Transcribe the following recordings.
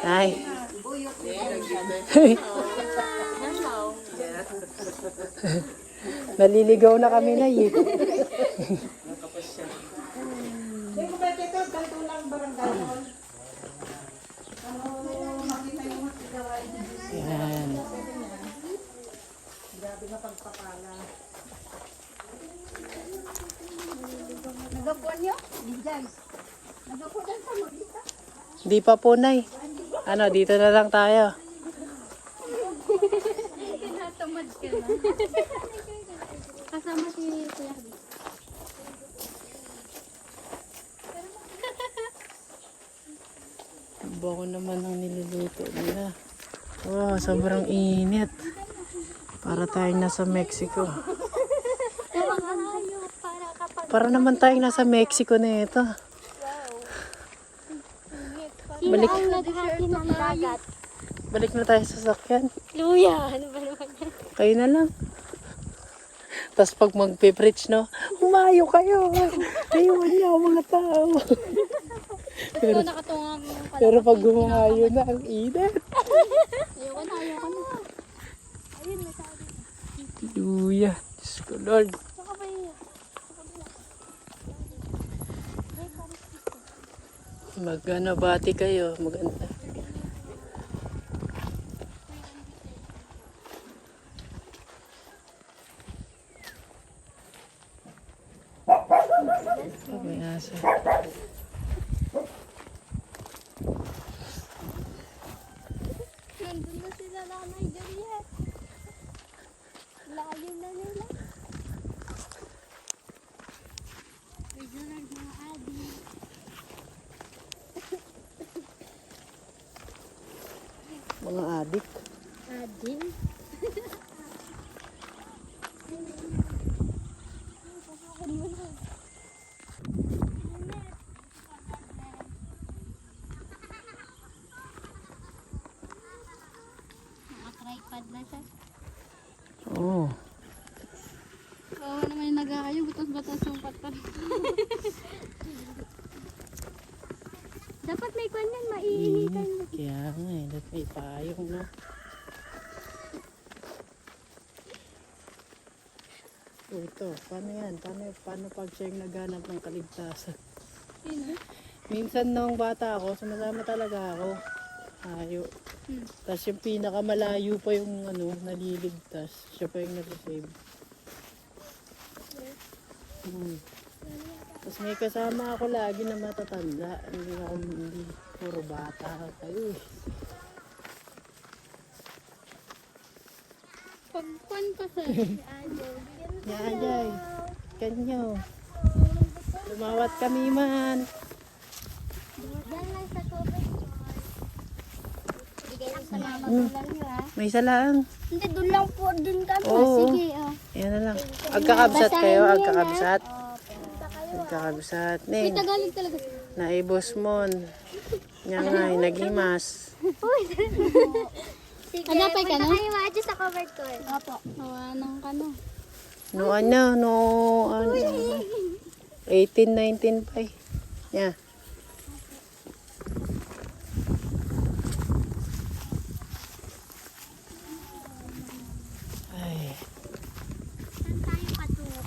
Ay. Naliligaw na kami na eh. Yan. Nagapuan niyo? Diyan. Nagapuan sa mo dito. Di pa po, Nay. Ano, dito na lang tayo. Tinatamad ka na. Kasama si Kuya. Bako naman ang niluluto nila. Wow, sobrang init. Para tayong nasa Mexico. Para naman tayong nasa Mexico na ito. Balik. Balik na tayo sa sakyan. Luya, ano ba naman yan? Kayo na lang. Tapos pag magpe-preach, no? Humayo kayo. Ayun niya mga tao. Pero nakatungang yung pala. Pero pag gumayo na, ang init. Ayoko na, ayoko na. Ayun, nasabi. Hallelujah. Diyos ko, Lord. Saka ba yun? Magana bati kayo. Maganda. May asa. Nandun na sila Nanay Juliet. Layo na nila. Medyo lang mga adi. Mga adik. Adi? Naka-tripod na siya. Oo. Oo naman yung nag-aayo, butas-batas yung patan. Dapat may kwan yan, maiinitan. Init. Kaya nga eh. Dapat may payong na. Ito, paano yan? Paano pag siya yung naghanap ng kaligtasan? Minsan nung bata ako, sumasama talaga ako. Ayo. Tapos yung pinakamalayo pa yung naliligtas. Siya pa yung nag-save. Tapos may kasama ako lagi na matatanda. Hindi puro bata kayo. Pagkwan pa sa Ajo. Yan, Jay. Kanyo. Lumawat kami man. Diyan lang sa tubig. Bigay lang sa mama ko lang yun, ha? May isa lang. Hindi, doon lang po din kami. Oo. Sige, oh. Yan na lang. Agkakabsat kayo, agkakabsat. Agkakabsat. May Ning, Tagalog talaga sila. naibos mon. Yan nga, nagimas. Sige, hanapay ka na? Kayo maadyo sa covered ko. Opo. Nawanang ka na. No 18, 19 pa eh. Yeah. Ay, Saan tayo patungo?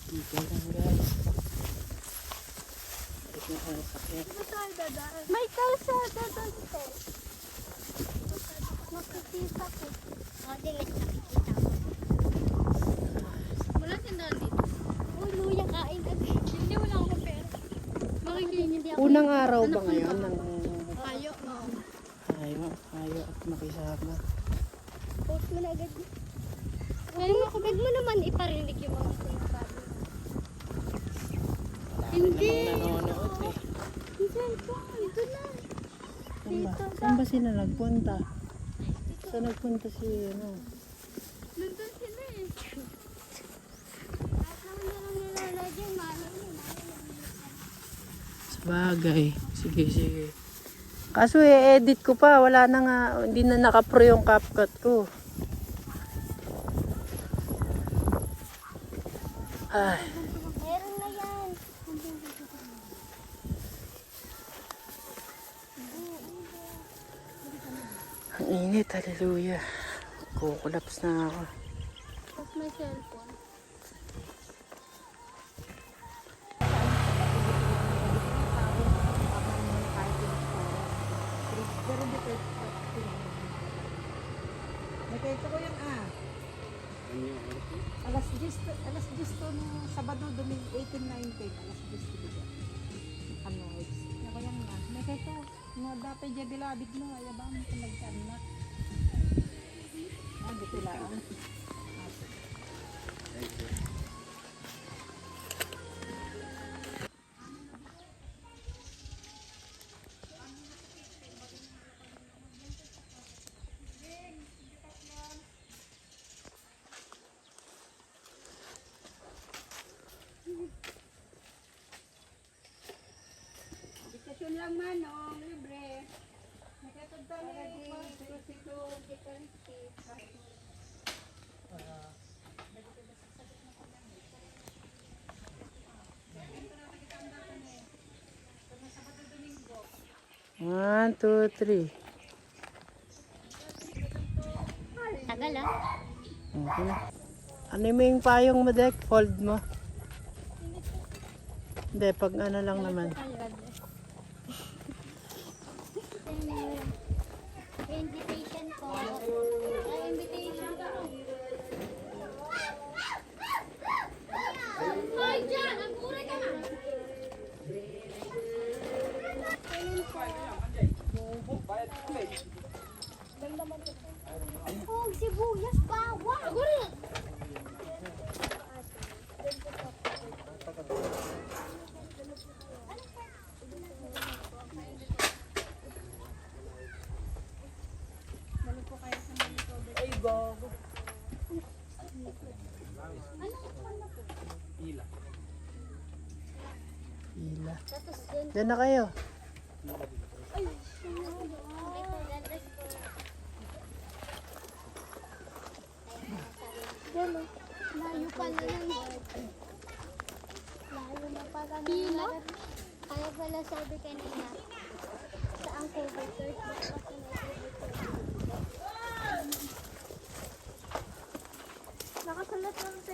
dito lang guys. Dito na tayo sa kaya. May kalsada doon. Makikita ko. O, din nakikita ko. Wala sandal dito. Oh, luya kain agad. Hindi, wala akong pera. Makikita hindi ako. Unang araw ba ngayon ng Kayo. Oo. ayaw at makisama? Post mo na agad. Huwag mo naman iparinig yung mga sinasabi. Hindi. Nanonood eh. Diyan po. Ito na. Saan ba sila nagpunta? Saan nagpunta si Nandun sila eh. Lahat naman na lang nilala dyan. Mano yun. Sabagay. Sige. Kaso edit ko pa. Wala na nga. Hindi na nakapro yung CapCut ko. Ay. Meron na yan. Init, hallelujah. Kukulaps na ako. Tapos may cellphone. Nakita ko yan alas 10 to no Sabado, Domingo, 18-19, alas 10 to diba. Ano, ako yan na. Nakita ko, dapat dyan dilabid mo, ayabang mo kung nagkaanak. Dito lang. Dikasyon lang manong, libre. Nakatagda na yung prosito, One, two, three. Tagal ah. Okay na. Ano mo yung payong mo, Dek? Fold mo. Hindi, pag ano lang naman. Invitation po. Invitation po. Ay, dyan! Ang kuray ka na! Oh, sibuyas, bawang. Ila. Diyan na kayo. Layo pala yan. Layo na pala. Pila? Kaya pala sabi kanina, saan ko ba search? Nakasulat lang sa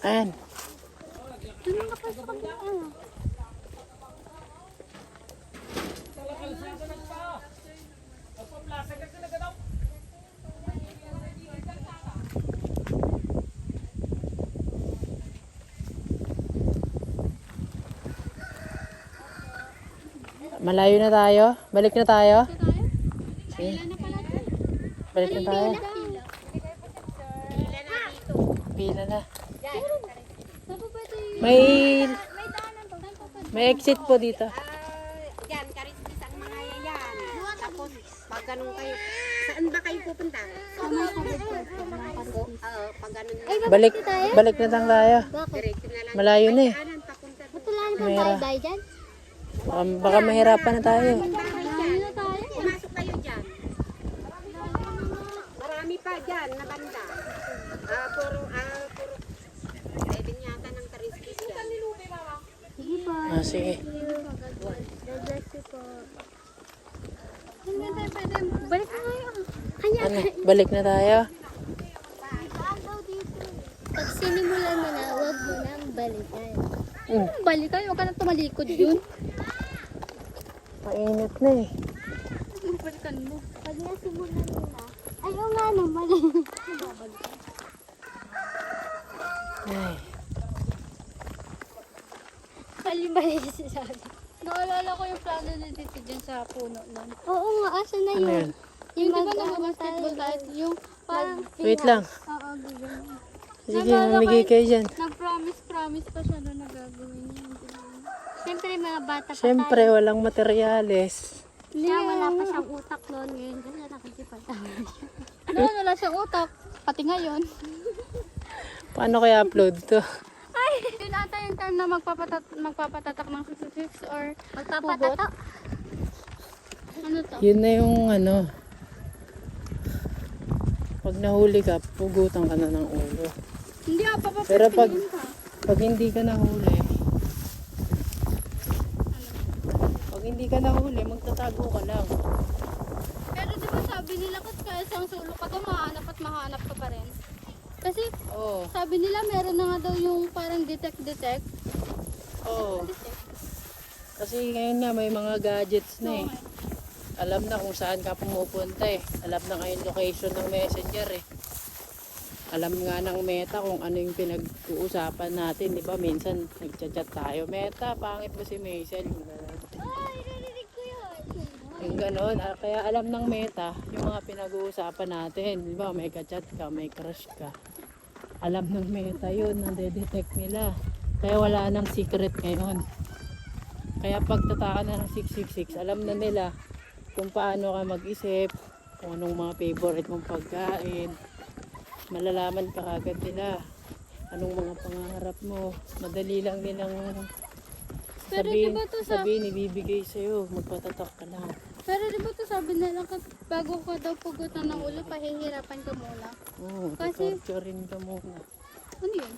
Ayan. Doon ang kapasok ang ano. Malayo na tayo. Balik na tayo. Pila na pala ito. Balik na tayo. Pila. Pila na. Saan po pwede yung... May May daanan to. Saan po pwede? may exit po dito. Yan, karispis ang mga yan. Tapos, pag ganun kayo, saan ba kayo pupunta? Pag ganun na, Balik na lang tayo. diretso na lang. Malayo na eh. Kanan, papunta doon. Wala na Mahira. bye-bye dyan. Baka mahirapan na tayo. Bahay dyan. Pumasok kayo dyan. Marami pa dyan na banda. Puro 7 yata ng karispis dyan. Sige po. Sige. God bless you po. Hindi tayo pwede. Balik na kayo. Kanya. Ano? Balik na tayo. Saan daw dito? Pag sinimulan mo na, huwag mo nang balikan. Balik kayo. Huwag ka na tumalikod yun. Mainit na eh. Balikan mo. Pag nasimulan mo na, ayaw nga naman. Ay. Balik si Sara. Naalala ko yung plano ni Titi dyan sa puno nun. Oo nga, asan na Ano yun? yun? Yung di ba mag-ano nag-basketball tayo? Yung parang... Wait lang. Oo, ganyan. Sige, mamigay kayo dyan. Nag-promise pa siya na nagagawin niya. Siyempre, mga bata pa Siyempre, tayo. walang materyales. Siya, wala pa siyang utak noon. Ngayon, kasi nakikipag-away. Noon, wala siyang utak. Pati ngayon. Paano kaya upload to? Yun ata yung time na magpapatatak ng 66 or Magpapatato. ano to? Yun na yung ano. Pag nahuli ka, pugutan ka na ng ulo. Hindi Pero pag, ka. pag hindi ka nahuli, pag hindi ka nahuli, magtatago ka lang. Pero di ba sabi nila kaya isang sulok ka daw, mahanap at mahanap ka pa rin. Kasi Oo. sabi nila meron na nga daw yung parang detect. Oo. Kasi ngayon nga may mga gadgets na eh. Alam na kung saan ka pumupunta eh. Alam na nga yung location ng messenger eh. Alam nga ng Meta kung ano yung pinag-uusapan natin. Di ba minsan nagchat-chat tayo. Meta, pangit mo si Maisel. Yung gano'n. Ay, narinig ko yun. Yung gano'n. Kaya alam ng Meta yung mga pinag-uusapan natin. Di ba may kachat ka, may crush ka. Alam ng Meta yun. Nade-detect nila. Kaya wala nang secret ngayon. Kaya pagtataka na ng 666, alam na nila kung paano ka mag-isip, kung anong mga favorite mong pagkain. Malalaman ka agad nila anong mga pangarap mo. Madali lang nilang Pero di ba to sabihin ibibigay sa'yo. Magpatatak ka lang. Pero di ba to sabi nila bago ka daw pugutan ng ulo, pahihirapan ka muna. Oo, Kasi- tutorturin ka muna. Ano yun?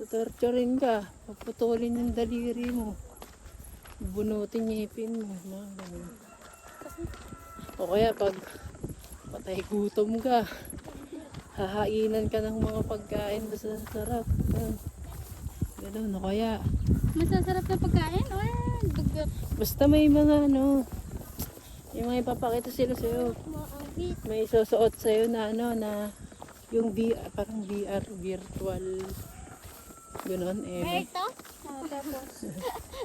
Tutorturin ka. Paputulin yung daliri mo. Bunutin ngipin mo. Mga ganun. O kaya pag patay gutom ka, hahainan ka ng mga pagkain basta sarap. Ganun. O kaya, Masasarap na pagkain? O dugot. basta may mga yung mga ipapakita sila sa'yo. Maabit. May susuot sa'yo na na yung VR, parang VR, virtual, gano'n eh. Ito?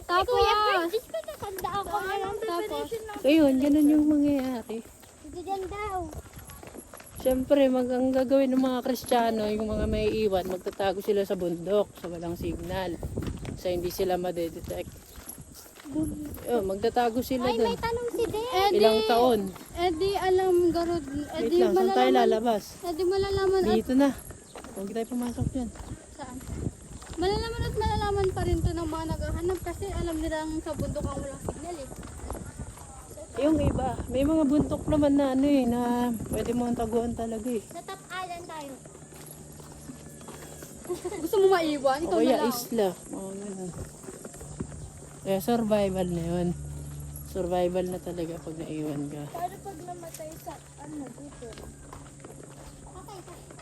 Tapos, Kuya, Francis ko natanda ako. tapos, So yun, ganun yung mangyayari. Ito dyan daw. Siyempre, ang gagawin ng mga Kristiyano, yung mga may iwan, magtatago sila sa bundok, sa walang signal. Sa hindi sila madedetect. Magtatago sila Ay, doon. may tanong si Den. Ilang taon. di alam garod, Wait lang, saan tayo lalabas? di malalaman at Dito na. Huwag tayo pumasok dyan. saan? Malalaman pa rin to ng mga naghahanap kasi alam nilang sa bundok ang walang signal eh. Yung iba, may mga buntok naman na na pwede mo ang taguan talaga eh. Sa Top Island tayo. Gusto mo maiwan? O Ikaw kaya na lang. isla. O, ganun. Kaya survival na yun. Survival na talaga pag naiwan ka. Paano pag namatay sa dito?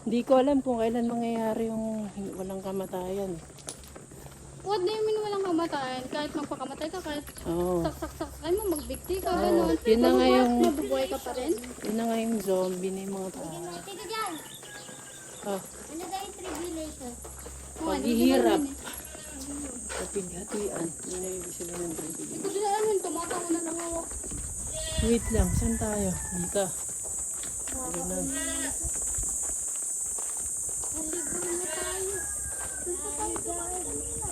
Hindi ko alam kung kailan mangyayari yung walang kamatayan. What do you mean walang kamatayan? Kahit magpakamatay ka, kahit Oo. saksak-saksakan mo, magbikti ka, Oo. gano'n. Yun na nga yung, Mabubuhay ka pa rin. yun na nga yung zombie na yung mga tao. Tingnan dyan. Oh, Ano daw yung tribulation? paghihirap. Kapighatian. Yun na yung sila ng tribulation. Hindi ko din alam yun, tumatang na lang ako. Wait lang, saan tayo? Dito. Ganun. Naligo na tayo. Punta tayo kanina.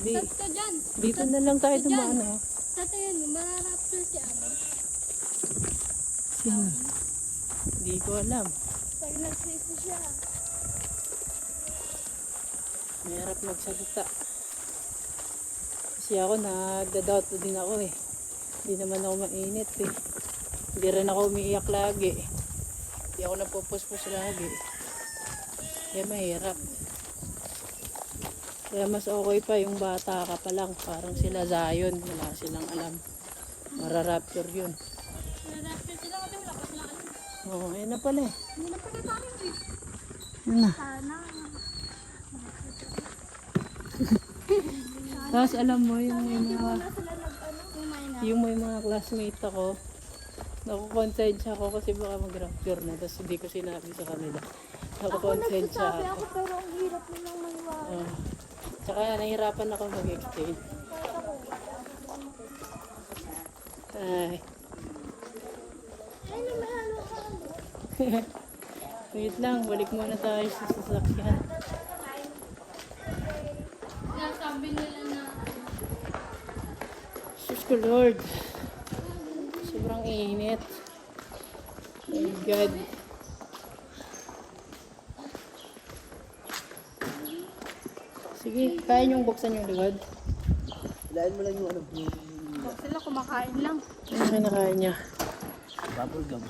Di, Tatto dyan. dito na lang tayo dumaan. Oh. Tatto yun, mararapture si ano. Sino? Hindi ko alam. Pag nagsisi siya. Mahirap magsalita. Kasi ako nagda-doubt din ako eh. Hindi naman ako mainit eh. Hindi rin ako umiiyak lagi. Hindi ako napupuspos lagi. Kaya mahirap. Kaya mas okay pa yung bata ka pa lang. Parang sila Zion. Wala silang alam. Mararapture yun. Mararapture sila kasi wala pa sila alam. Oo, ayun na pala eh. Hindi na pala tayo eh. Yun na. Sana. Tapos alam mo yung may mga, Kumain na. yung may mga classmate ako, nakukonsensya ako kasi baka mag-rapture na. Tapos hindi ko sinabi sa kanila. Nakukonsensya ako. Pero ang hirap nilang maniwala. Tsaka nahirapan ako mag-explain. Ay. Ay, may halo-halo. Wait lang, balik muna tayo sa sasakyan. Kaya sabi nila na Diyos ko Lord. Sobrang init. Oh my God. Sige, kaya niyong buksan yung likod. Ilain mo lang yung ano, yung baka sila kumakain lang. Ano kinakain niya? bubble gum.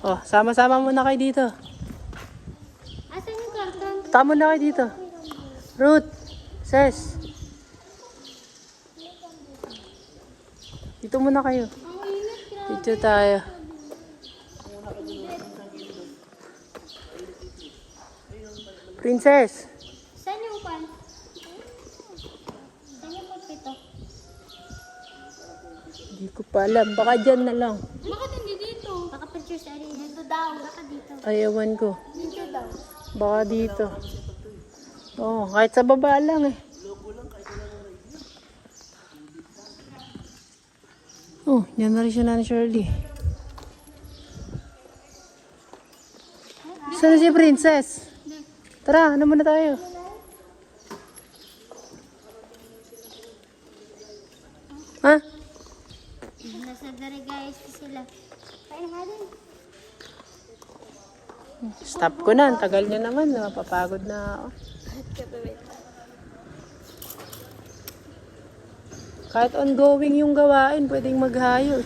Oh, sama-sama muna kayo dito. Asan yung karton? Tama na kayo dito. Ruth, Ses. Dito muna kayo. Ang init, grabe. Dito tayo. Princess! Saan yung pan? Saan yung pagpito? Hindi ko pa alam. Baka dyan na lang. Bakit hindi dito? Baka picture sa rin. Dito daw. Baka dito. Ayawan ko. Dito daw. Baka dito. Oo, kahit sa baba lang eh. Oh, yan na rin siya na ni Shirley. Saan na si Princess? Tara, ano muna tayo? Ha? Nasa dari guys sila. Kaya nga din. Stop ko na. Ang tagal niya naman. Napapagod na ako. Kahit ongoing yung gawain, pwedeng maghayo.